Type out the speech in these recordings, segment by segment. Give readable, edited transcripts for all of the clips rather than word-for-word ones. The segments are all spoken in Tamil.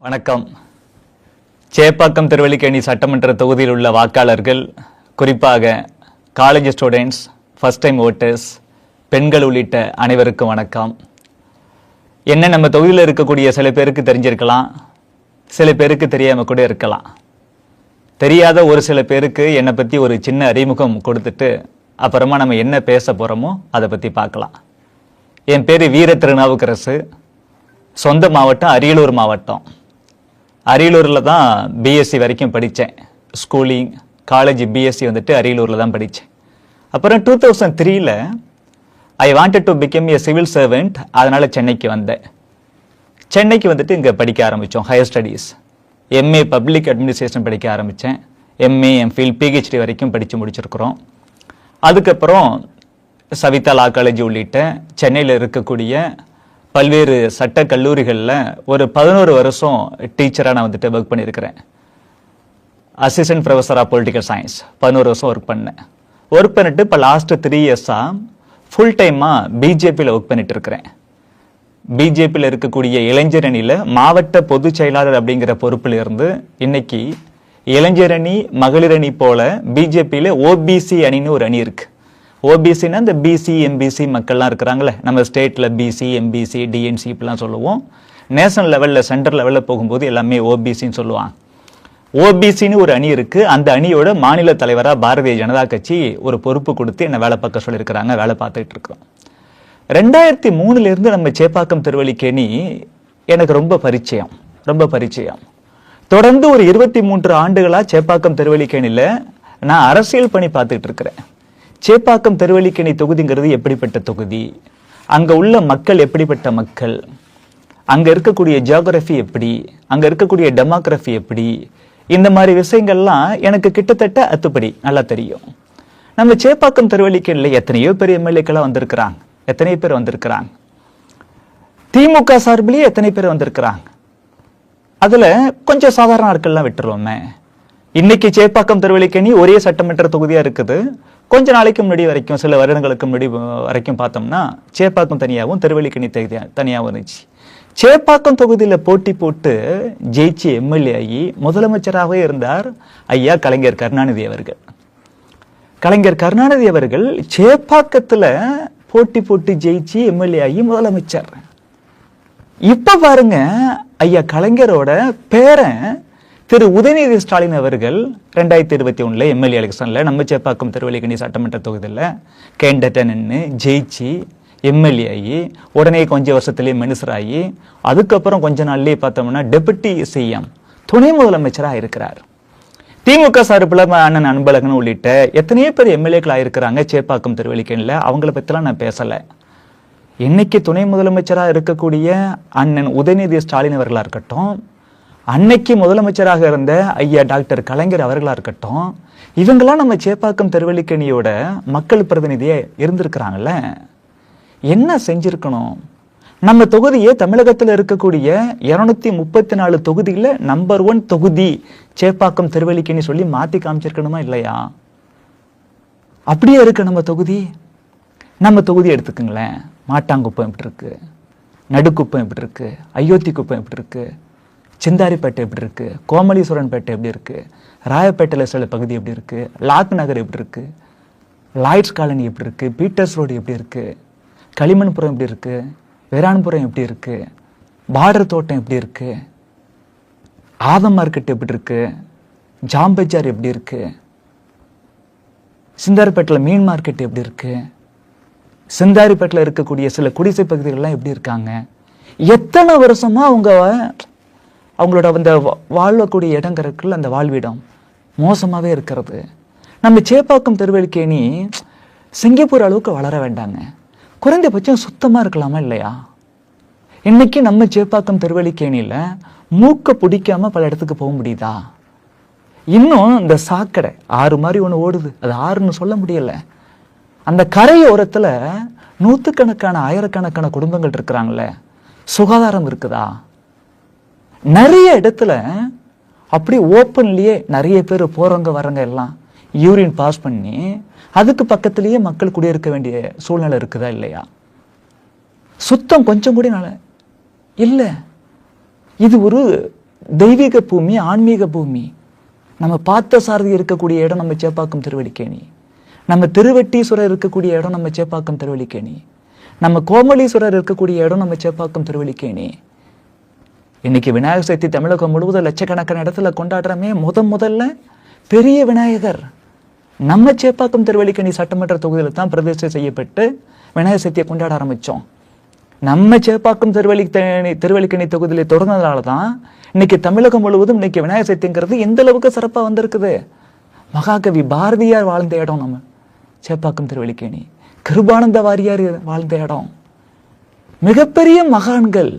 வணக்கம். சேப்பாக்கம் திருவல்லிக்கேணி சட்டமன்ற தொகுதியில் உள்ள வாக்காளர்கள், குறிப்பாக college students, first time voters, பெண்கள் உள்ளிட்ட அனைவருக்கும் வணக்கம். என்ன நம்ம தொகுதியில் இருக்கக்கூடிய சில பேருக்கு தெரிஞ்சிருக்கலாம், சில பேருக்கு தெரியாம கூட இருக்கலாம். தெரியாத ஒரு சில பேருக்கு என்னை பற்றி ஒரு சின்ன அறிமுகம் கொடுத்துட்டு அப்புறமா நம்ம என்ன பேச போகிறோமோ அதை பற்றி பார்க்கலாம். என் பேர் வீர திருநாவுக்கரசு. சொந்த மாவட்டம் அரியலூர் மாவட்டம். அரியலூரில் தான் பிஎஸ்சி வரைக்கும் படித்தேன். ஸ்கூலிங், காலேஜ் பிஎஸ்சி வந்துட்டு அரியலூரில் தான் படித்தேன். அப்புறம் 2003 I wanted to become a civil servant. அதனால் சென்னைக்கு வந்தேன். சென்னைக்கு வந்துட்டு இங்கே படிக்க ஆரம்பித்தோம். Higher studies MA public administration படிக்க ஆரம்பித்தேன். எம்ஏ எம்ஃபில் பிஹெச்டி வரைக்கும் படித்து முடிச்சிருக்கிறோம். அதுக்கப்புறம் சவிதா லா காலேஜ் உள்ளிட்ட சென்னையில் இருக்கக்கூடிய பல்வேறு சட்ட கல்லூரிகளில் ஒரு 11 வருஷம் டீச்சராக நான் வந்துட்டு ஒர்க் பண்ணியிருக்கிறேன். Assistant professor of political science 11 வருஷம் ஒர்க் பண்ணேன். ஒர்க் பண்ணிட்டு இப்போ லாஸ்ட் 3 இயர்ஸாக ஃபுல் டைமாக பிஜேபியில் ஒர்க் பண்ணிட்டு இருக்கிறேன். பிஜேபியில் இருக்கக்கூடிய இளைஞர் அணியில் மாவட்ட பொதுச் செயலாளர் அப்படிங்கிற பொறுப்பில் இருந்து இன்னைக்கு இளைஞர் அணி, மகளிர் அணி போல பிஜேபியில் ஓபிசி அணின்னு ஒரு அணி இருக்கு. ஓபிசின்னா இந்த பிசி எம்பிசி மக்கள்லாம் இருக்கிறாங்களே, நம்ம ஸ்டேட்டில் பிசி எம்பிசி டிஎன்சி இப்படிலாம் சொல்லுவோம். நேஷனல் லெவலில் சென்ட்ரல் லெவலில் போகும்போது எல்லாமே ஓபிசின்னு சொல்லுவாங்க. ஓபிசின்னு ஒரு அணி இருக்கு. அந்த அணியோட மாநில தலைவராக பாரதிய ஜனதா கட்சி ஒரு பொறுப்பு கொடுத்து என்னை வேலை பார்க்க சொல்லியிருக்கிறாங்க. வேலை பார்த்துட்டு இருக்கிறோம். 2003 நம்ம சேப்பாக்கம் திருவல்லிக்கேணி எனக்கு ரொம்ப பரிச்சயம். தொடர்ந்து ஒரு 23 ஆண்டுகளாக சேப்பாக்கம் திருவல்லிக்கேணியில் நான் அரசியல் பணி பார்த்துட்டு இருக்கிறேன். சேப்பாக்கம் திருவல்லிக்கேணி தொகுதிங்கிறது எப்படிப்பட்ட தொகுதி, அங்கே உள்ள மக்கள் எப்படிப்பட்ட மக்கள், அங்கே இருக்கக்கூடிய ஜியோகிராஃபி எப்படி, அங்கே இருக்கக்கூடிய டெமோகிராஃபி எப்படி, இந்த மாதிரி விஷயங்கள்லாம் எனக்கு கிட்டத்தட்ட அத்துப்படி நல்லா தெரியும். நம்ம சேப்பாக்கம் திருவல்லிக்கேணியில் எத்தனையோ பேர் எம்எல்ஏக்கெல்லாம் வந்திருக்கிறாங்க. திமுக சார்பிலேயே எத்தனை பேர் வந்திருக்கிறாங்க. அதில் கொஞ்சம் சாதாரண ஆட்கள்லாம் விட்டுருவோமே. இன்னைக்கு சேப்பாக்கம் திருவல்லிக்கேணி ஒரே சட்டமன்ற தொகுதியாக இருக்குது. கொஞ்ச நாளைக்கு முன்னாடி வரைக்கும், சில வருடங்களுக்கு முன்னாடி வரைக்கும் பார்த்தோம்னா சேப்பாக்கம் தனியாகவும் திருவல்லிக்கேணி தனியாகவும் இருந்துச்சு. சேப்பாக்கம் தொகுதியில் போட்டி போட்டு ஜெயிச்சு எம்எல்ஏ ஆகி முதலமைச்சராகவே இருந்தார் ஐயா கலைஞர் கருணாநிதி அவர்கள். சேப்பாக்கத்தில் போட்டி போட்டு ஜெயிச்சு எம்எல்ஏ ஆகி முதலமைச்சர். இப்ப பாருங்க, ஐயா கலைஞரோட பேரன் திரு உதயநிதி ஸ்டாலின் அவர்கள் 2021 எம்எல்ஏ எலெக்ஷனில் நம்ம சேப்பாக்கம் திருவல்லிக்கேணி சட்டமன்ற தொகுதியில் கேண்டேட்டா நின்று ஜெயிச்சு எம்எல்ஏ ஆகி உடனே கொஞ்சம் வருஷத்துலேயே மினிஸ்டர் ஆகி அதுக்கப்புறம் கொஞ்ச நாள்லேயே பார்த்தோம்னா டெபுட்டி சிஎம், துணை முதலமைச்சராக இருக்கிறார். திமுக சார்பில் அண்ணன் அன்பழகன் உள்ளிட்ட எத்தனையோ பேர் எம்எல்ஏக்கள் ஆயிருக்கிறாங்க சேப்பாக்கம் திருவல்லிக்கேணியில். அவங்கள பற்றிலாம் நான் பேசலை. இன்னைக்கு துணை முதலமைச்சராக இருக்கக்கூடிய அண்ணன் உதயநிதி ஸ்டாலின் அவர்களாக இருக்கட்டும், அன்னைக்கு முதலமைச்சராக இருந்த ஐயா டாக்டர் கலைஞர் அவர்களா இருக்கட்டும், இவங்கெல்லாம் நம்ம சேப்பாக்கம் திருவல்லிக்கேணியோட மக்கள் பிரதிநிதியே இருந்திருக்கிறாங்கல்ல. என்ன செஞ்சிருக்கணும்? நம்ம தொகுதியே தமிழகத்தில் இருக்கக்கூடிய 234 தொகுதியில் நம்பர் 1 தொகுதி சேப்பாக்கம் திருவல்லிக்கேணி சொல்லி மாத்தி காமிச்சிருக்கணுமா இல்லையா? அப்படியே இருக்கு நம்ம தொகுதி. நம்ம தொகுதி எடுத்துக்குங்களேன். மாட்டாங்குப்பம் எப்படி இருக்கு, நடுக்குப்பம் எப்படி இருக்கு, அயோத்தி குப்பம் எப்படி இருக்கு, சிந்தாரிப்பேட்டை எப்படி இருக்கு, கோமலீஸ்வரன்பேட்டை எப்படி இருக்கு, ராயப்பேட்டையில் சில பகுதி எப்படி இருக்கு, லாக் நகர் எப்படி இருக்கு, லாய்ட்ஸ் காலனி எப்படி இருக்கு, பீட்டர்ஸ் ரோடு எப்படி இருக்கு, களிமண்புரம் எப்படி இருக்கு, வேரான்புரம் எப்படி இருக்கு, பார்டர் தோட்டம் எப்படி இருக்கு, ஆதம் மார்க்கெட் எப்படி இருக்கு, ஜாம்பஜார் எப்படி இருக்கு, சிந்தாரிப்பேட்டையில் மீன் மார்க்கெட் எப்படி இருக்கு, சிந்தாரிப்பேட்டையில் இருக்கக்கூடிய சில குடிசை பகுதிகள்லாம் எப்படி இருக்காங்க. எத்தனை வருஷமா அவங்களோட அந்த வாழக்கூடிய இடங்கிறதுக்குள்ள அந்த வாழ்விடம் மோசமாகவே இருக்கிறது. நம்ம சேப்பாக்கம் திருவல்லிக்கேணி சிங்கப்பூர் அளவுக்கு வளர வேண்டாங்க, குறைந்தபட்சம் சுத்தமாக இருக்கலாமா இல்லையா? இன்னைக்கு நம்ம சேப்பாக்கம் திருவல்லிக்கேணியில் மூக்க பிடிக்காம பல இடத்துக்கு போக முடியுதா? இன்னும் இந்த சாக்கடை ஆறு மாதிரி ஒன்று ஓடுது, அது ஆறுன்னு சொல்ல முடியல. அந்த கரையோரத்தில் நூற்றுக்கணக்கான ஆயிரக்கணக்கான குடும்பங்கள் இருக்கிறாங்களே, சுகாதாரம் இருக்குதா? நிறைய இடத்துல அப்படி ஓப்பன்லயே நிறைய பேர் போறவங்க வரவங்க எல்லாம் யூரின் பாஸ் பண்ணி அதுக்கு பக்கத்திலேயே மக்கள் குடியிருக்க வேண்டிய சூழ்நிலை இருக்குதா இல்லையா? சுத்தம் கொஞ்சம் கூட இல்லை. இது ஒரு தெய்வீக பூமி, ஆன்மீக பூமி. நம்ம பார்த்த சாரதி இருக்கக்கூடிய இடம் நம்ம சேப்பாக்கம் திருவல்லிக்கேணி. நம்ம திருவெட்டீஸ்வரர் இருக்கக்கூடிய இடம் நம்ம சேப்பாக்கம் திருவல்லிக்கேணி. நம்ம கோமலீஸ்வரர் இருக்கக்கூடிய இடம் நம்ம சேப்பாக்கம் திருவல்லிக்கேணி. இன்னைக்கு விநாயகர் சதுர்த்தி தமிழகம் முழுவதும் லட்சக்கணக்கான இடத்துல கொண்டாடுறமே. முதல்ல பெரிய விநாயகர் நம்ம சேப்பாக்கம் திருவல்லிக்கேணி சட்டமன்ற தொகுதியில் தான் பிரதிஷ்டை செய்யப்பட்டு விநாயகர் சதுர்த்தியை கொண்டாட ஆரம்பிச்சோம். நம்ம சேப்பாக்கம் திருவல்லிக்கேணி தொகுதியில தொடர்ந்ததுனால தான் இன்னைக்கு தமிழகம் முழுவதும் இன்னைக்கு விநாயகர் சதுர்த்திங்கிறது எந்த அளவுக்கு சிறப்பா வந்திருக்குது. மகாகவி பாரதியார் வாழ்ந்த இடம் நம்ம சேப்பாக்கம் திருவல்லிக்கேணி. கிருபானந்த வாரியார் வாழ்ந்த இடம். மிகப்பெரிய மகான்கள்,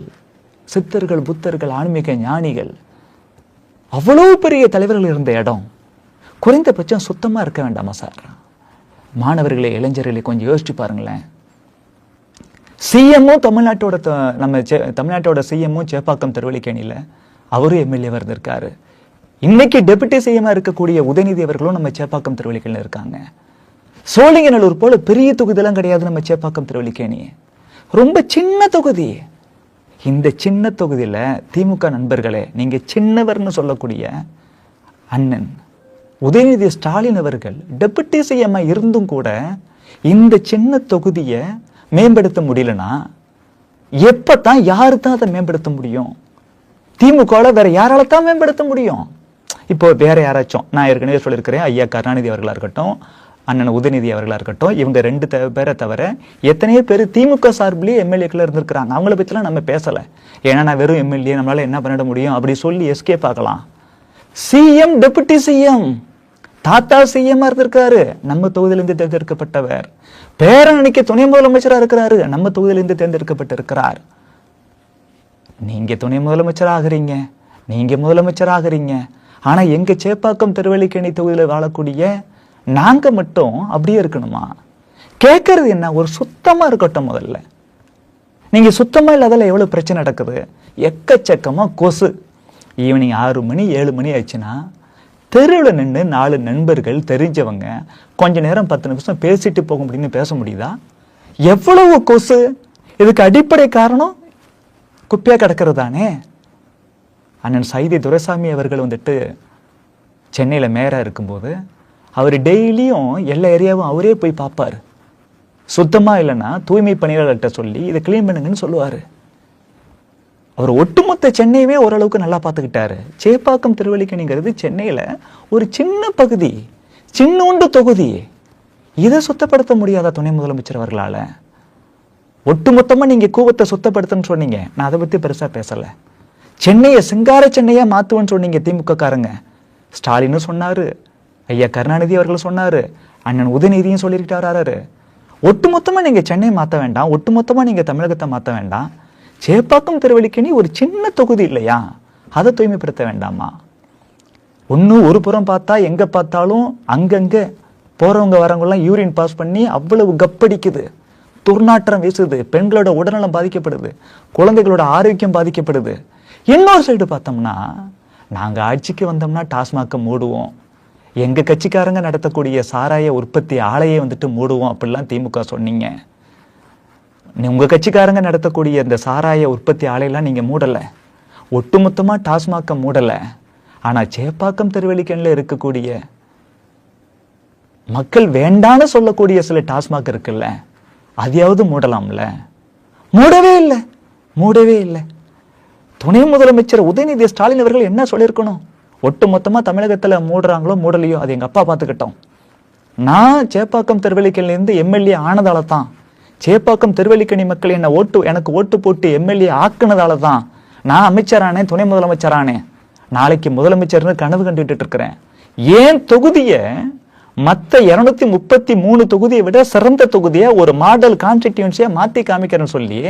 சித்தர்கள், புத்தர்கள், ஆன்மீக ஞானிகள், அவ்வளவு பெரிய தலைவர்கள் இருந்த இடம். குறைந்தபட்சம் சுத்தமா இருக்க வேண்டாமா சார்? மாணவர்களே, இளைஞர்களே, கொஞ்சம் யோசிச்சு பாருங்களேன். சிஎம்மும் தமிழ்நாட்டோட சிஎம்மும் சேப்பாக்கம் திருவல்லிக்கேணியில அவரும் எம்எல்ஏவா இருந்திருக்காரு. இன்னைக்கு டெபுட்டி சிஎம்மா இருக்கக்கூடிய உதயநிதி அவர்களும் நம்ம சேப்பாக்கம் திருவல்லிக்கேணியில இருக்காங்க. சோழிங்கநல்லூர் போல பெரிய தொகுதியெல்லாம் கிடையாது நம்ம சேப்பாக்கம் திருவல்லிக்கேணி. ரொம்ப சின்ன தொகுதி. இந்த சின்ன தொகுதியில திமுக நண்பர்களே, நீங்க சின்னவர்னு சொல்லக்கூடிய அண்ணன் உதயநிதி ஸ்டாலின் அவர்கள் டெபுட்டி சிஎம்மா இருந்தும் கூட இந்த சின்ன தொகுதியை மேம்படுத்த முடியலன்னா எப்பத்தான் யாரு தான் அதை மேம்படுத்த முடியும்? திமுக வேற யாரால தான் மேம்படுத்த முடியும்? இப்போ வேற யாராச்சும், நான் ஏற்கனவே சொல்லியிருக்கிறேன், ஐயா கருணாநிதி அவர்களா இருக்கட்டும், அண்ணன் உதயநிதி அவர்களா இருக்கட்டும், இவங்க 2 பேரை தவிர எத்தனையோ பேர் திமுக சார்பிலேயே எம்எல்ஏக்கள் இருந்திருக்கிறாங்க. அவங்கள பத்திலாம் நம்ம பேசல. ஏன்னா நான் வெறும் எம்எல்ஏ, நம்மளால என்ன பண்ணிட முடியும் அப்படி சொல்லி எஸ்கேப் ஆகலாம். சிஎம், டெபுட்டி சிஎம், தாத்தா சிஎம் இருந்திருக்காரு, நம்ம தொகுதியிலிருந்து தேர்ந்தெடுக்கப்பட்டவர். பேரணிக்கு துணை முதலமைச்சரா இருக்கிறாரு, நம்ம தொகுதியிலிருந்து தேர்ந்தெடுக்கப்பட்டிருக்கிறார். நீங்க துணை முதலமைச்சர் ஆகிறீங்க, நீங்க முதலமைச்சர் ஆகிறீங்க. ஆனா எங்க சேப்பாக்கம் திருவல்லிக்கேணி தொகுதியில் வாழக்கூடிய நாங்க மட்டும் அப்படியே இருக்கணுமா? கேட்கறது என்ன? ஒரு சுத்தமா இருக்கட்டும். முதல்ல நீங்க சுத்தமா இல்லாதல எவ்வளவு பிரச்சனை நடக்குது. எக்கச்சக்கமா கொசு. ஈவினிங் 6 மணி 7 மணி ஆச்சுன்னா தெருவில் நின்று 4 நண்பர்கள் தெரிஞ்சவங்க கொஞ்ச நேரம் 10 நிமிஷம் பேசிட்டு போக முடியும்னு பேச முடியுதா? எவ்வளவு கொசு. இதுக்கு அடிப்படை காரணம் குப்பையா கிடக்கிறது தானே. அண்ணன் சைதி துரைசாமி அவர்கள் வந்துட்டு சென்னையில் மேயரா இருக்கும்போது அவர் டெய்லியும் எல்லா ஏரியாவும் அவரே போய் பார்ப்பார். சுத்தமா இல்லைன்னா தூய்மை பணியாளர்கிட்ட சொல்லி இதை கிளீன் பண்ணுங்கன்னு சொல்லுவாரு. அவர் ஒட்டுமொத்த சென்னையவே ஓரளவுக்கு நல்லா பார்த்துக்கிட்டாரு. சேப்பாக்கம் திருவல்லிக்கேணிங்கிறது சென்னையில ஒரு சின்ன பகுதி, சின்னோண்டு தொகுதி. இதை சுத்தப்படுத்த முடியாத துணை முதலமைச்சர் அவர்களால? ஒட்டுமொத்தமா நீங்க கூவத்தை சுத்தப்படுத்தன்னு சொன்னீங்க, நான் அதை பத்தி பெருசா பேசல. சென்னையை சிங்கார சென்னையா மாத்துவேன்னு சொன்னீங்க திமுக காரங்க. ஸ்டாலினும் சொன்னாரு, ஐயா கருணாநிதி அவர்கள் சொன்னாரு, அண்ணன் உதயநிதியும் சொல்லியிருக்காரு. ஒட்டுமொத்தமா நீங்க சென்னையை மாத்த வேண்டாம், ஒட்டுமொத்தமா நீங்க தமிழகத்தை மாத்த வேண்டாம். சேப்பாக்கம் திருவல்லிக்கேணி ஒரு சின்ன தொகுதி இல்லையா, அதை தூய்மைப்படுத்த வேண்டாமா? ஒரு புறம் பார்த்தா எங்க பார்த்தாலும் அங்கங்க போறவங்க வரவங்கெல்லாம் யூரின் பாஸ் பண்ணி அவ்வளவு கப்படிக்குது, துர்நாற்றம் வீசுது, பெண்களோட உடல்நலம் பாதிக்கப்படுது, குழந்தைகளோட ஆரோக்கியம் பாதிக்கப்படுது. இன்னொரு சைடு பார்த்தோம்னா நாங்க ஆட்சிக்கு வந்தோம்னா டாஸ்மாக மூடுவோம், எங்க கட்சிக்காரங்க நடத்தக்கூடிய சாராய உற்பத்தி ஆலையை வந்துட்டு மூடுவோம் அப்படிலாம் திமுக சொன்னீங்க. உங்க கட்சிக்காரங்க நடத்தக்கூடிய இந்த சாராய உற்பத்தி ஆலையெல்லாம் நீங்க மூடல, ஒட்டுமொத்தமா டாஸ்மாக மூடல. ஆனா சேப்பாக்கம் திருவல்லிக்கேணில இருக்கக்கூடிய மக்கள் வேண்டான்னு சொல்லக்கூடிய சில டாஸ்மாக் இருக்குல்ல, அதையாவது மூடலாம்ல. மூடவே இல்லை. துணை முதலமைச்சர் உதயநிதி ஸ்டாலின் அவர்கள் என்ன சொல்லியிருக்கணும்? ஒட்டுமொத்தமா தமிழகத்துல மூடுறாங்களோ மூடலையோ அது எங்க அப்பா பார்த்துக்கிட்டோம். நான் சேப்பாக்கம் திருவல்லிக்கேணிலிருந்து எம்எல்ஏ ஆனதால தான், சேப்பாக்கம் திருவல்லிக்கேணி மக்கள் எனக்கு ஓட்டு போட்டு எம்எல்ஏ ஆக்குனதால தான் நான் அமைச்சரானே, துணை முதலமைச்சரானே. நாளைக்கு முதலமைச்சர்னு கனவு கண்டுகிட்டு இருக்கிறேன். ஏன் தொகுதிய மற்ற 233 தொகுதியை விட சிறந்த தொகுதியை ஒரு மாடல் கான்ஸ்டிடியூன்சியா மாத்தி காமிக்கிறேன்னு சொல்லி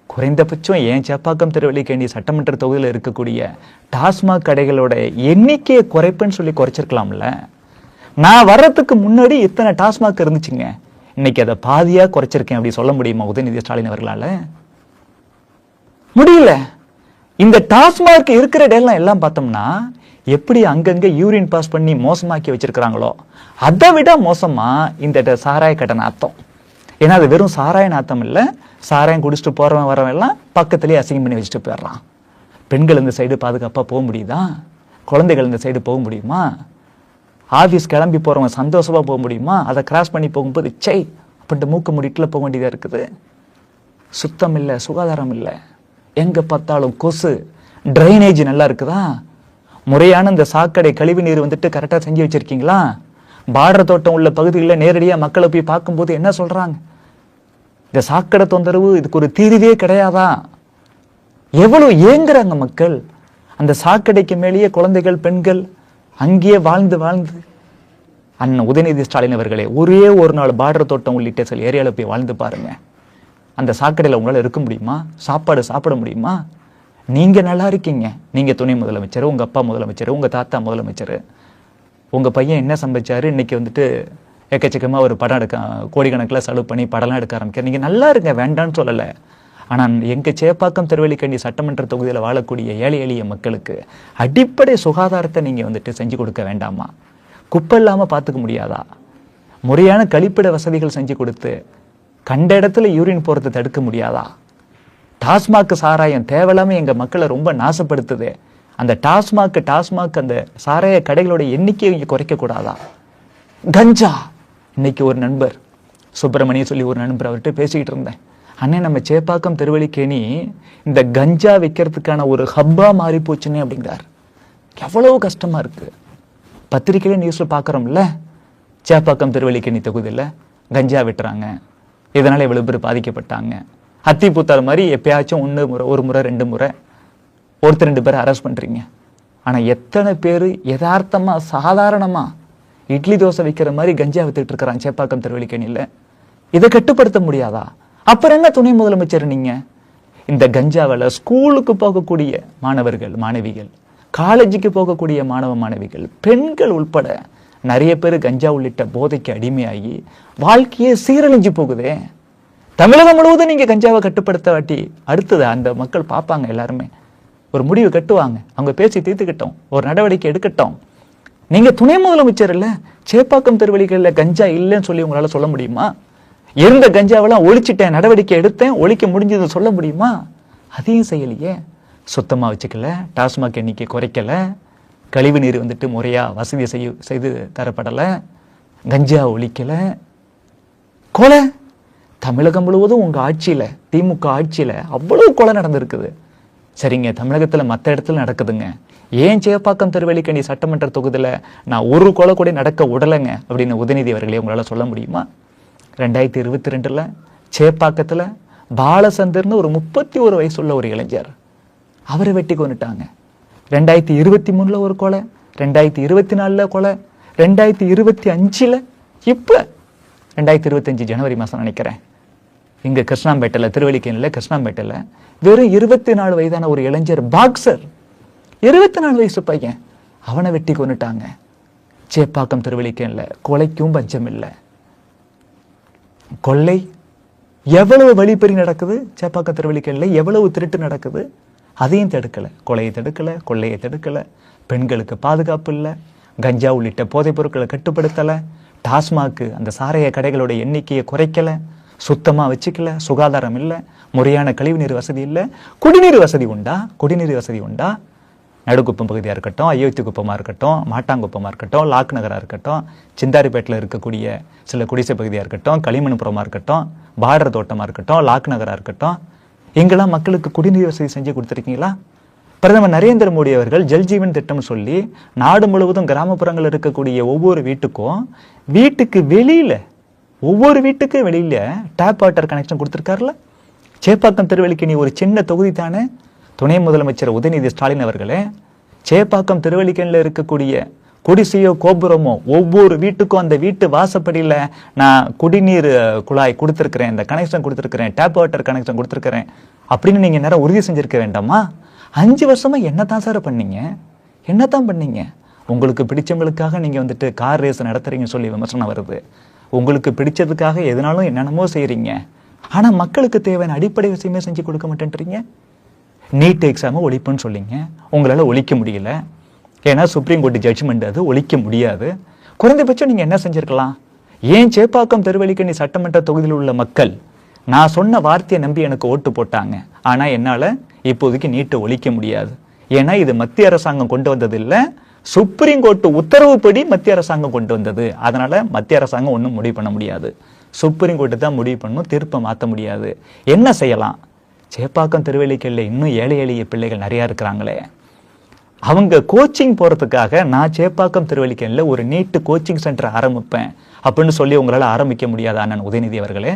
குறைந்தபட்சம் ஏன் சேப்பாக்கம் திருவல்லிக்கேணி சட்டமன்ற தொகுதியில் இருக்கக்கூடிய டாஸ்மாக் கடைகளோட எண்ணிக்கையை குறைப்புன்னு சொல்லி குறைச்சிருக்கலாம்ல. நான் வர்றதுக்கு முன்னாடி இத்தனை டாஸ்மாக் இருந்துச்சுங்க, இன்னைக்கு அதை பாதியா குறைச்சிருக்கேன் அப்படி சொல்ல முடியுமா உதயநிதி ஸ்டாலின் அவர்களால? முடியல. இந்த டாஸ்மாக் இருக்கிற இடம்லாம் எல்லாம் பார்த்தோம்னா எப்படி அங்கங்க யூரின் பாஸ் பண்ணி மோசமாக்கி வச்சிருக்கிறாங்களோ அதை விட மோசமா இந்த சாராய கடை நாத்தம். ஏன்னா அது வெறும் சாராய நாத்தம் இல்லை, சாராயம் குடிச்சிட்டு போறவன் வரவன் எல்லாம் பக்கத்திலேயே அசிங்கம் பண்ணி வச்சுட்டு போயிடுறான். பெண்கள் இந்த சைடு பாதுகாப்பாக போக முடியுதா? குழந்தைகள் இந்த சைடு போக முடியுமா? ஆஃபீஸ் கிளம்பி போகிறவங்க சந்தோஷமாக போக முடியுமா? அதை கிராஸ் பண்ணி போகும்போது சை அப்படின்ட்டு மூக்க முடிட்டில் போக வேண்டியதாக இருக்குது. சுத்தம் இல்லை, சுகாதாரம் இல்லை, எங்கே பார்த்தாலும் கொசு. ட்ரைனேஜ் நல்லா இருக்குதா? முறையான இந்த சாக்கடை கழிவு நீர் வந்துட்டு கரெக்டாக செஞ்சு வச்சுருக்கீங்களா? பார்டர் தோட்டம் உள்ள பகுதிகளில் நேரடியாக மக்களை போய் பார்க்கும்போது என்ன சொல்கிறாங்க? இந்த சாக்கடை தொந்தரவு இதுக்கு ஒரு தீர்வே கிடையாதா? எவ்வளவு ஏங்குறாங்க மக்கள். அந்த சாக்கடைக்கு மேலேயே குழந்தைகள், பெண்கள் அங்கேயே வாழ்ந்து வாழ்ந்து. அண்ணன் உதயநிதி ஸ்டாலின் அவர்களே, ஒரே ஒரு நாள் பார்டர் தோட்டம் உள்ளிட்ட சில ஏரியாவில் போய் வாழ்ந்து பாருங்க. அந்த சாக்கடையில் உங்களால் இருக்க முடியுமா? சாப்பாடு சாப்பிட முடியுமா? நீங்கள் நல்லா இருக்கீங்க, நீங்கள் துணை முதலமைச்சர், உங்கள் அப்பா முதலமைச்சர், உங்கள் தாத்தா முதலமைச்சர், உங்கள் பையன் என்ன சமைச்சாரு, இன்னைக்கு வந்துட்டு எக்கச்சக்கமாக ஒரு படம் எடுக்க கோடிக்கணக்கில் செலவு பண்ணி படம்லாம் எடுக்க ஆரம்பிக்க. நீங்கள் நல்லா இருங்க, வேண்டான்னு சொல்லலை. ஆனால் எங்கள் சேப்பாக்கம் திருவல்லிக்கேணி சட்டமன்ற தொகுதியில் வாழக்கூடிய ஏழை எளிய மக்களுக்கு அடிப்படை சுகாதாரத்தை நீங்கள் வந்துட்டு செஞ்சு கொடுக்க வேண்டாமா? குப்பை இல்லாமல் பார்த்துக்க முடியாதா? முறையான கழிப்பிட வசதிகள் செஞ்சு கொடுத்து கண்ட இடத்துல யூரின் போகிறத தடுக்க முடியாதா? டாஸ்மாக் சாராயம் தேவையில்லாமல் எங்கள் மக்களை ரொம்ப நாசப்படுத்துது. அந்த டாஸ்மாக் அந்த சாராய கடைகளோட எண்ணிக்கையை இங்கே குறைக்கக்கூடாதா? கஞ்சா, இன்னைக்கு ஒரு நண்பர் சுப்பிரமணியம் சொல்லி ஒரு நண்பர் அவர்கிட்ட பேசிக்கிட்டு இருந்தேன். அண்ணே, நம்ம சேப்பாக்கம் திருவல்லிக்கேணி இந்த கஞ்சா வைக்கிறதுக்கான ஒரு ஹப்பா மாறி போச்சுன்னே அப்படிங்கிறார். எவ்வளவு கஷ்டமா இருக்கு. பத்திரிகையில நியூஸ்ல பார்க்குறோம்ல, சேப்பாக்கம் திருவல்லிக்கேணி தொகுதியில் கஞ்சா வெட்டுறாங்க, இதனால எவ்வளவு பேர் பாதிக்கப்பட்டாங்க. அத்தி பூத்தால் மாதிரி எப்பயாச்சும் ஒரு முறை 2 முறை ஒருத்தர் 2 பேரை அரெஸ்ட் பண்றீங்க. ஆனா எத்தனை பேர் யதார்த்தமா சாதாரணமா இட்லி தோசை வைக்கிற மாதிரி கஞ்சா வித்துட்டு இருக்கிறான் சேப்பாக்கம் திருவல்லிக்கேணியில். இதை கட்டுப்படுத்த முடியாதா? அப்புறம் என்ன துணை முதலமைச்சர் நீங்க? இந்த கஞ்சாவில் ஸ்கூலுக்கு போகக்கூடிய மாணவர்கள், மாணவிகள், காலேஜுக்கு போகக்கூடிய மாணவ மாணவிகள், பெண்கள் உள்பட நிறைய பேர் கஞ்சா உள்ளிட்ட போதைக்கு அடிமையாகி வாழ்க்கையே சீரழிஞ்சு போகுதே. தமிழகம் முழுவதும் நீங்க கஞ்சாவை கட்டுப்படுத்த வாட்டி அடுத்தது அந்த மக்கள் பார்ப்பாங்க, எல்லாருமே ஒரு முடிவு கட்டுவாங்க, அவங்க பேசி தீர்த்துக்கிட்டோம், ஒரு நடவடிக்கை எடுக்கட்டும். நீங்க துணை முதலமைச்சர் இல்ல, சேப்பாக்கம் திருவல்லிக்கேணியில் கஞ்சா இல்லைன்னு சொல்லி உங்களால சொல்ல முடியுமா? இருந்த கஞ்சாவெல்லாம் ஒழிச்சிட்டேன், நடவடிக்கை எடுத்தேன், ஒழிக்க முடிஞ்சதுன்னு சொல்ல முடியுமா? அதையும் செய்யலையே. சுத்தமா வச்சுக்கல, டாஸ்மாக் எண்ணிக்கை குறைக்கல, கழிவு நீர் வந்துட்டு முறையா வசதி செய்து தரப்படலை, கஞ்சா ஒழிக்கல, கொலை. தமிழகம் முழுவதும் உங்க ஆட்சியில, திமுக ஆட்சியில அவ்வளவு கொலை நடந்திருக்குது. சரிங்க, தமிழகத்துல மற்ற இடத்துல நடக்குதுங்க, ஏன் சேப்பாக்கம் திருவல்லிக்கேணி சட்டமன்ற தொகுதியில் நான் ஒரு கொலை கூட நடக்க விடலைங்க அப்படின்னு உதயநிதி அவர்களே உங்களால் சொல்ல முடியுமா? 2022 சேப்பாக்கத்தில் பாலசந்தர்னு ஒரு 31 வயசுள்ள ஒரு இளைஞர், அவரை வெட்டி கொண்டுட்டாங்க. 2023 ஒரு கொலை, 2024 கொலை, 2025 இப்போ 2025 ஜனவரி மாதம் நினைக்கிறேன், இங்கே கிருஷ்ணாம்பேட்டையில், திருவல்லிக்கேணியில் கிருஷ்ணாம்பேட்டையில் வெறும் 24 வயதான ஒரு இளைஞர், பாக்ஸர், 24 வயசு பையன், அவனை வெட்டி கொண்டுட்டாங்க. சேப்பாக்கம் திருவல்லிக்கேணியில் கொலைக்கும் பஞ்சம் இல்லை. கொள்ளை எவ்வளவு வழிப்பறி நடக்குது சேப்பாக்கம் திருவல்லிக்கேணியில், எவ்வளவு திருட்டு நடக்குது, அதையும் தடுக்கலை. கொலையை தடுக்கலை, கொள்ளையை தடுக்கலை, பெண்களுக்கு பாதுகாப்பு இல்லை, கஞ்சா உள்ளிட்ட போதைப் பொருட்களை கட்டுப்படுத்தலை, டாஸ்மாக்கு அந்த சாராய கடைகளோட எண்ணிக்கையை குறைக்கலை, சுத்தமாக வச்சுக்கல, சுகாதாரம் இல்லை, முறையான கழிவுநீர் வசதி இல்லை. குடிநீர் வசதி உண்டா? குடிநீர் வசதி உண்டா? நடுக்குப்பம் பகுதியாக இருக்கட்டும், அயோத்தி குப்பமாக இருக்கட்டும், மாட்டாங்குப்பமாக இருக்கட்டும், லாக் நகராக இருக்கட்டும், சிந்தாரிப்பேட்டில் இருக்கக்கூடிய சில குடிசை பகுதியாக இருக்கட்டும், களிமண்புரமாக இருக்கட்டும், பார்டர் தோட்டமாக இருக்கட்டும், லாக் நகராக இருக்கட்டும், இங்கெல்லாம் மக்களுக்கு குடிநீர் வசதி செஞ்சு கொடுத்துருக்கீங்களா? பிரதமர் நரேந்திர மோடி அவர்கள் ஜல்ஜீவன் திட்டம் சொல்லி நாடு முழுவதும் கிராமப்புறங்கள் இருக்கக்கூடிய ஒவ்வொரு வீட்டுக்கும் வீட்டுக்கு வெளியில, ஒவ்வொரு வீட்டுக்கு வெளியில டேப் வாட்டர் கனெக்ஷன் கொடுத்துருக்காருல. சேப்பாக்கம் திருவல்லிக்கேணி ஒரு சின்ன தொகுதி தானே. துணை முதலமைச்சர் உதயநிதி ஸ்டாலின் அவர்களே, சேப்பாக்கம் திருவல்லிக்கேணியில் இருக்கக்கூடிய குடிசையோ கோபுரமோ ஒவ்வொரு வீட்டுக்கும் அந்த வீட்டு வாசப்படியில் நான் குடிநீர் குழாய் கொடுத்துருக்கிறேன், இந்த கனெக்ஷன் கொடுத்துருக்கிறேன், டேப் வாட்டர் கனெக்ஷன் கொடுத்துருக்கிறேன் அப்படின்னு நீங்கள் நேரம் உறுதி செஞ்சுருக்க வேண்டாமா? 5 வருஷமா என்னத்தான் சார் பண்ணீங்க? என்னத்தான் பண்ணீங்க? உங்களுக்கு பிடிச்சவங்களுக்காக நீங்கள் வந்துட்டு கார் ரேஸ் நடத்துறீங்கன்னு சொல்லி விமர்சனம் வருது. உங்களுக்கு பிடிச்சதுக்காக எதனாலும் என்னென்னமோ செய்கிறீங்க. ஆனால் மக்களுக்கு தேவையான அடிப்படை விஷயமே செஞ்சு கொடுக்க மாட்டேன்றீங்க. நீட் எக்ஸாமை ஒழிப்புன்னு சொல்லிங்க, உங்களால் ஒழிக்க முடியல. ஏன்னா சுப்ரீம் கோர்ட் ஜட்ஜ்மெண்ட் அது ஒழிக்க முடியாது. குறைந்தபட்சம் நீங்கள் என்ன செஞ்சுருக்கலாம்? ஏன் சேப்பாக்கம் திருவல்லிக்கேணி சட்டமன்ற தொகுதியில் உள்ள மக்கள் நான் சொன்ன வார்த்தையை நம்பி எனக்கு ஓட்டு போட்டாங்க, ஆனால் என்னால் இப்போதைக்கு நீட்டை ஒழிக்க முடியாது. ஏன்னா இது மத்திய அரசாங்கம் கொண்டு வந்தது இல்லை, சுப்ரீம் கோர்ட் உத்தரவுப்படி மத்திய அரசாங்கம் கொண்டு வந்தது. அதனால மத்திய அரசாங்கம் ஒன்றும் முடிவு பண்ண முடியாது. சுப்ரீம் கோர்ட்டு தான் முடிவு பண்ணணும், தீர்ப்பை மாற்ற முடியாது. என்ன செய்யலாம்? சேப்பாக்கம் திருவல்லிக்கேணியில் இன்னும் ஏழை எளிய பிள்ளைகள் நிறையா இருக்கிறாங்களே, அவங்க கோச்சிங் போகிறதுக்காக நான் சேப்பாக்கம் திருவல்லிக்கேணியில் ஒரு நீட்டு கோச்சிங் சென்டர் ஆரம்பிப்பேன் அப்படின்னு சொல்லி உங்களால் ஆரம்பிக்க முடியாத அண்ணன் உதயநிதி அவர்களே?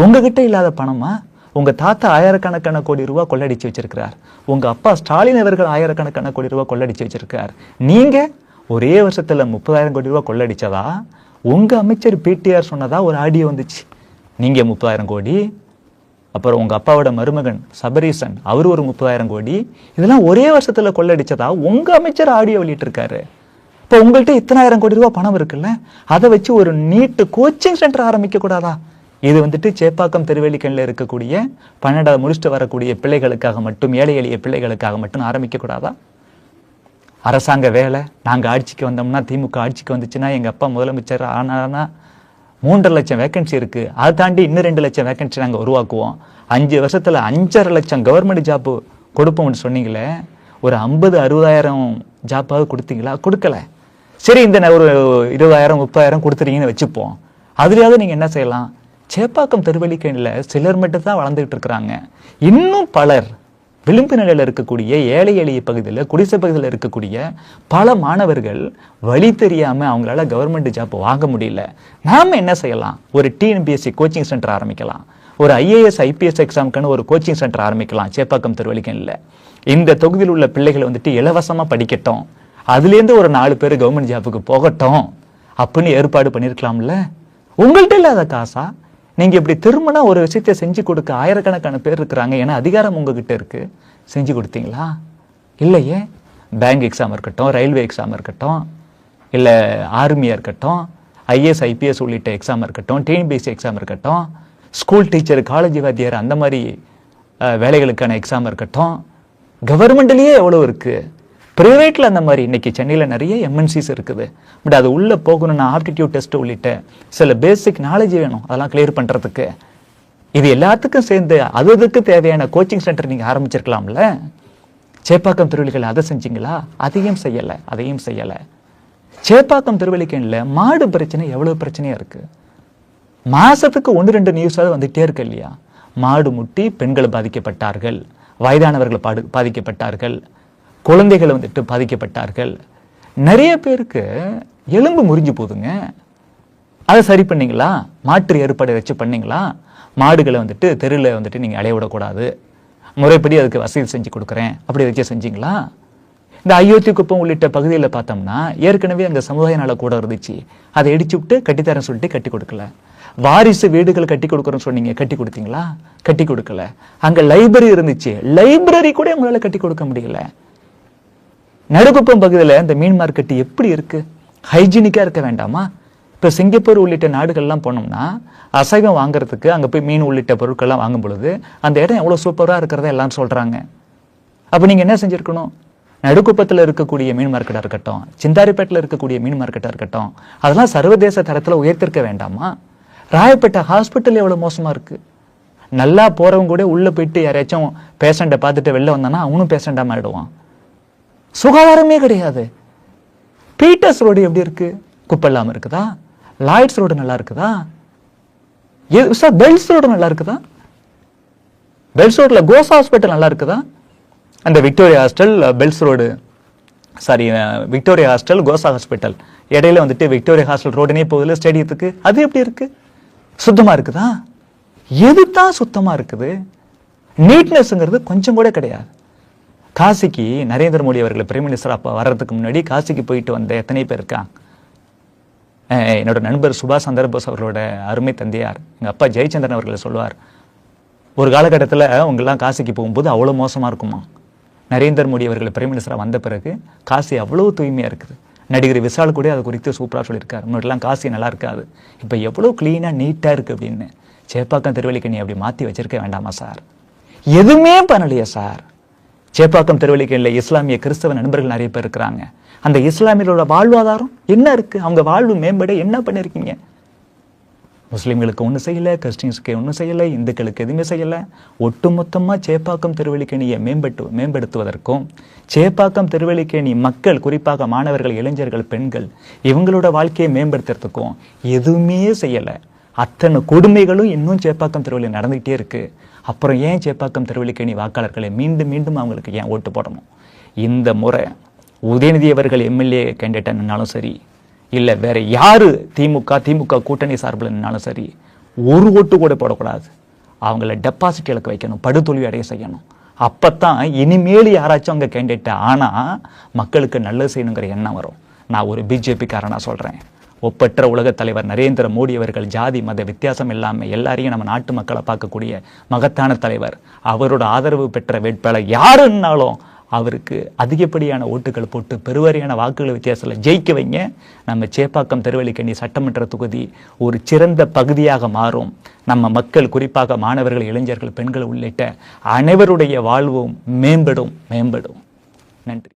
உங்ககிட்ட இல்லாத பணமா? உங்கள் தாத்தா ஆயிரக்கணக்கான கோடி ரூபா கொள்ளடிச்சு வச்சிருக்கிறார். உங்கள் அப்பா ஸ்டாலின் அவர்கள் ஆயிரக்கணக்கான கோடி ரூபா கொள்ளடிச்சு வச்சிருக்கார். நீங்கள் ஒரே வருஷத்தில் 30,000 கோடி ரூபா கொள்ளடிச்சதா உங்கள் அமைச்சர் பிடிஆர் சொன்னதா ஒரு ஆடியோ வந்துச்சு. நீங்கள் 30,000 கோடி, அப்புறம் உங்கள் அப்பாவோட மருமகன் சபரீசன் அவர் ஒரு 30,000 கோடி, இதெல்லாம் ஒரே வருஷத்தில் கொள்ளடிச்சதா உங்கள் அமைச்சர் ஆடியோ வெளியிட்டிருக்காரு. இப்போ உங்கள்கிட்ட இத்தனாயிரம் கோடி ரூபா பணம் இருக்குல்ல, அதை வச்சு ஒரு நீட்டு கோச்சிங் சென்டர் ஆரம்பிக்க கூடாதா? இது வந்துட்டு சேப்பாக்கம் திருவல்லிக்கேணியில் இருக்கக்கூடிய 12வது முடிச்சுட்டு வரக்கூடிய பிள்ளைகளுக்காக மட்டும், ஏழை எளிய பிள்ளைகளுக்காக மட்டும் ஆரம்பிக்க கூடாதா? அரசாங்க வேலை, நாங்கள் ஆட்சிக்கு வந்தோம்னா, திமுக ஆட்சிக்கு வந்துச்சுன்னா, எங்கள் அப்பா முதலமைச்சர் ஆனானா 3.5 லட்சம் வேகன்சி இருக்குது, அதை தாண்டி இன்னும் 2 லட்சம் வேகன்சி நாங்கள் உருவாக்குவோம், 5 வருஷத்தில் 5.5 லட்சம் கவர்மெண்ட் ஜாப்பு கொடுப்போம்னு சொன்னீங்களே, ஒரு 50-60,000 ஜாப்பாவது கொடுத்தீங்களா? கொடுக்கல. சரி, இந்த ஒரு 20,000-30,000 கொடுத்துறீங்கன்னு வச்சுப்போம். அதுலேயாவது நீங்கள் என்ன செய்யலாம்? சேப்பாக்கம் திருவல்லிக்கேணியில் சிலர் மட்டும் தான் வளர்ந்துகிட்டு இருக்கிறாங்க. இன்னும் பலர் விளிம்பு நிலையில் இருக்கக்கூடிய ஏழை எளிய பகுதியில், குடிசை பகுதியில் இருக்கக்கூடிய பல மாணவர்கள் வழி தெரியாமல் அவங்களால கவர்மெண்ட் ஜாப் வாங்க முடியல. நாம் என்ன செய்யலாம்? ஒரு டிஎன்பிஎஸ்சி கோச்சிங் சென்டர் ஆரம்பிக்கலாம், ஒரு ஐஏஎஸ் ஐபிஎஸ் எக்ஸாமுக்கான ஒரு கோச்சிங் சென்டர் ஆரம்பிக்கலாம் சேப்பாக்கம் திருவல்லிக்கேணியில். இந்த தொகுதியில் உள்ள பிள்ளைகளை வந்துட்டு இலவசமாக படிக்கட்டும், அதுலேருந்து ஒரு 4 பேர் கவர்மெண்ட் ஜாப்புக்கு போகட்டும் அப்படின்னு ஏற்பாடு பண்ணியிருக்கலாம்ல. உங்கள்கிட்ட இல்லாத காசா? நீங்கள் இப்படி திரும்பினா ஒரு விஷயத்தை செஞ்சு கொடுக்க ஆயிரக்கணக்கான பேர் இருக்கிறாங்க, ஏன்னா அதிகாரம் உங்ககிட்ட இருக்கு. செஞ்சு கொடுத்தீங்களா? இல்லையே. பேங்க் எக்ஸாம் இருக்கட்டும், ரயில்வே எக்ஸாம் இருக்கட்டும், இல்லை ஆர்மியாக இருக்கட்டும், ஐஏஎஸ் ஐபிஎஸ் உள்ளிட்ட எக்ஸாம் இருக்கட்டும், டிஎன்பிஎஸ்சி எக்ஸாம் இருக்கட்டும், ஸ்கூல் டீச்சர், காலேஜ் வாத்தியார் அந்த மாதிரி வேலைகளுக்கான எக்ஸாம் இருக்கட்டும், கவர்மெண்ட்லேயே எவ்வளோ இருக்குது. ப்ரைவேட்டில் அந்த மாதிரி இன்னைக்கு சென்னையில் நிறைய எம்என்சிஸ் இருக்குது. பட் அது உள்ளே போகணும்னா ஆப்டிடியூட் டெஸ்ட் உள்ளிட்ட சில பேசிக் நாலேஜ் வேணும், அதெல்லாம் கிளியர் பண்ணுறதுக்கு. இது எல்லாத்துக்கும் சேர்ந்து அதுக்கு தேவையான கோச்சிங் சென்டர் நீங்கள் ஆரம்பிச்சிருக்கலாம்ல. சேப்பாக்கம் திருவல்லிக்கேணியில் அதை செஞ்சீங்களா? அதையும் செய்யலை. சேப்பாக்கம் திருவல்லிக்கேணியில் மாடு பிரச்சனை எவ்வளோ பிரச்சனையாக இருக்குது. மாதத்துக்கு 1-2 நியூஸாவது வந்துகிட்டே இருக்கு இல்லையா? மாடு முட்டி பெண்கள் பாதிக்கப்பட்டார்கள், வயதானவர்கள் பாதிக்கப்பட்டார்கள், குழந்தைகள் வந்துட்டு பாதிக்கப்பட்டார்கள். நிறைய பேருக்கு எலும்பு முறிஞ்சு போதுங்க. அதை சரி பண்ணீங்களா? மாற்று ஏற்பாடு வச்சு பண்ணீங்களா? மாடுகளை வந்துட்டு தெருவில் வந்துட்டு நீங்கள் அலைய விடக்கூடாது, முறைப்படி அதுக்கு வசதி செஞ்சு கொடுக்குறேன் அப்படி வச்சு செஞ்சீங்களா? இந்த அயோத்தி குப்பம் உள்ளிட்ட பகுதியில் பார்த்தோம்னா ஏற்கனவே அங்கே சமுதாய நல கூட இருந்துச்சு, அதை இடிச்சு விட்டு கட்டித்தரேன்னு சொல்லிட்டு கட்டி கொடுக்கல. வாரிசு வீடுகள் கட்டி கொடுக்குறோன்னு சொன்னீங்க, கட்டி கொடுத்தீங்களா? கட்டி கொடுக்கல. அங்கே லைப்ரரி இருந்துச்சு, லைப்ரரி கூட உங்களால் கட்டி கொடுக்க முடியல. நடுக்குப்பம் பகுதியில் இந்த மீன் மார்க்கெட் எப்படி இருக்கு? ஹைஜீனிக்காக இருக்க வேண்டாமா? இப்போ சிங்கப்பூர் உள்ளிட்ட நாடுகள்லாம் போனோம்னா அசைவம் வாங்குறதுக்கு அங்கே போய் மீன் உள்ளிட்ட பொருட்கள்லாம் வாங்கும் பொழுது அந்த இடம் எவ்வளோ சூப்பராக இருக்கிறத எல்லாம் சொல்கிறாங்க. அப்போ நீங்கள் என்ன செஞ்சுருக்கணும்? நடுக்குப்பத்தில் இருக்கக்கூடிய மீன் மார்க்கெட்டாக இருக்கட்டும், சிந்தாரிப்பேட்டில் இருக்கக்கூடிய மீன் மார்க்கெட்டாக இருக்கட்டும், அதெல்லாம் சர்வதேச தரத்தில் உயர்த்திருக்க வேண்டாமா? ராயப்பேட்டை ஹாஸ்பிட்டல் எவ்வளோ மோசமாக இருக்குது. நல்லா போகிறவங்க கூட உள்ளே போயிட்டு யாராச்சும் பேஷண்ட்டை பார்த்துட்டு வெளில வந்தானா அவனும் பேஷண்ட்டாக மாறிடுவான். சுகாதாரமே கிடையாது. பீட்டர்ஸ் ரோடு எப்படி இருக்கு? குப்பை இல்லாமல் இருக்குதா? லாய்ட்ஸ் ரோடு நல்லா இருக்குதா? பெல்ஸ் ரோடு நல்லா இருக்குதா? பெல்ஸ் ரோட்ல கோஸ் ஹாஸ்பிட்டல் நல்லா இருக்குதா? அந்த Victoria hostel Bells road, sorry Victoria hostel Gosha hospital இடையில வந்துட்டு விக்டோரியா ஹாஸ்டல் ரோடுனே போகுதுல ஸ்டேடியத்துக்கு, அது எப்படி இருக்கு? சுத்தமா இருக்குதா? எதுதான் சுத்தமா இருக்குது? நீட்னஸ்ங்கிறது கொஞ்சம் கூட கிடையாது. காசிக்கு நரேந்திர மோடி அவர்கள் பிரைம் மினிஸ்டர் அப்போ வர்றதுக்கு முன்னாடி காசிக்கு போயிட்டு வந்த எத்தனை பேர் இருக்காங்க? என்னோட நண்பர் சுபாஷ் சந்திரபோஸ் அவர்களோட அருமை தந்தையார் எங்கள் அப்பா ஜெயச்சந்திரன் அவர்களை சொல்லுவார், ஒரு காலகட்டத்தில் அவங்கெல்லாம் காசிக்கு போகும்போது அவ்வளோ மோசமாக இருக்குமா. நரேந்திர மோடி அவர்கள் பிரைம் மினிஸ்டராக வந்த பிறகு காசி அவ்வளோ தூய்மையாக இருக்குது. நடிகர் விஷால் கூட அது குறித்து சூப்பராக சொல்லியிருக்காரு. முன்னாடிலாம் காசி நல்லா இருக்காது, இப்போ எவ்வளோ க்ளீனாக நீட்டாக இருக்குது அப்படின்னு. சேப்பாக்கம் திருவல்லிக்கேணி அப்படி மாற்றி வச்சிருக்க வேண்டாமா சார்? எதுவுமே பண்ணலையா சார்? சேப்பாக்கம் திருவல்லிக்கேணியில் இஸ்லாமிய கிறிஸ்தவ நண்பர்கள் நிறைய பேர் இருக்கிறாங்க. அந்த இஸ்லாமியர்களோட வாழ்வாதாரம் என்ன இருக்கு? அவங்க வாழ்வு மேம்பட என்ன பண்ணிருக்கீங்க? முஸ்லீம்களுக்கு ஒன்றும் செய்யலை, கிறிஸ்டின்ஸுக்கு ஒன்றும் செய்யலை, இந்துக்களுக்கு எதுவுமே செய்யலை. ஒட்டுமொத்தமாக சேப்பாக்கம் திருவல்லிக்கேணியை மேம்படுத்துவதற்கும் சேப்பாக்கம் திருவல்லிக்கேணி மக்கள், குறிப்பாக மாணவர்கள், இளைஞர்கள், பெண்கள், இவங்களோட வாழ்க்கையை மேம்படுத்துறதுக்கும் எதுவுமே செய்யலை. அத்தனை கொடுமைகளும் இன்னும் சேப்பாக்கம் திருவள்ளி நடந்துகிட்டே இருக்கு. அப்புறம் ஏன் சேப்பாக்கம் திருவல்லிக்கேணி வாக்காளர்களை மீண்டும் மீண்டும் அவங்களுக்கு ஏன் ஓட்டு போடணும்? இந்த முறை உதயநிதி அவர்கள் எம்எல்ஏ கேண்டிடேட்டாக நின்னாலும் சரி, இல்லை வேற யாரு திமுக கூட்டணி சார்பில் நின்னாலும் சரி, ஒரு ஓட்டு கூட போடக்கூடாது. அவங்கள டெபாசிட் இழக்க வைக்கணும், படுதோல்வி அடைய செய்யணும். அப்பத்தான் இனிமேல் யாராச்சும் அவங்க கேண்டிடேட் ஆனால் மக்களுக்கு நல்லது செய்யணுங்கிற எண்ணம் வரும். நான் ஒரு பிஜேபிக்காரனா சொல்கிறேன். ஒப்பற்ற உலகத் தலைவர் நரேந்திர மோடி அவர்கள் ஜாதி மத வித்தியாசம் இல்லாமல் எல்லாரையும் நம்ம நாட்டு மக்களை பார்க்கக்கூடிய மகத்தான தலைவர். அவரோட ஆதரவு பெற்ற வேட்பாளர் யாருன்னாலும் அவருக்கு அதிகப்படியான ஓட்டுகள் போட்டு பெருவாரியான வாக்குகள் வித்தியாசத்தில் ஜெயிக்க வைங்க. நம்ம சேப்பாக்கம் திருவல்லிக்கேணி சட்டமன்ற தொகுதி ஒரு சிறந்த பகுதியாக மாறும். நம்ம மக்கள், குறிப்பாக மாணவர்கள், இளைஞர்கள், பெண்கள் உள்ளிட்ட அனைவருடைய வாழ்வும் மேம்படும். நன்றி.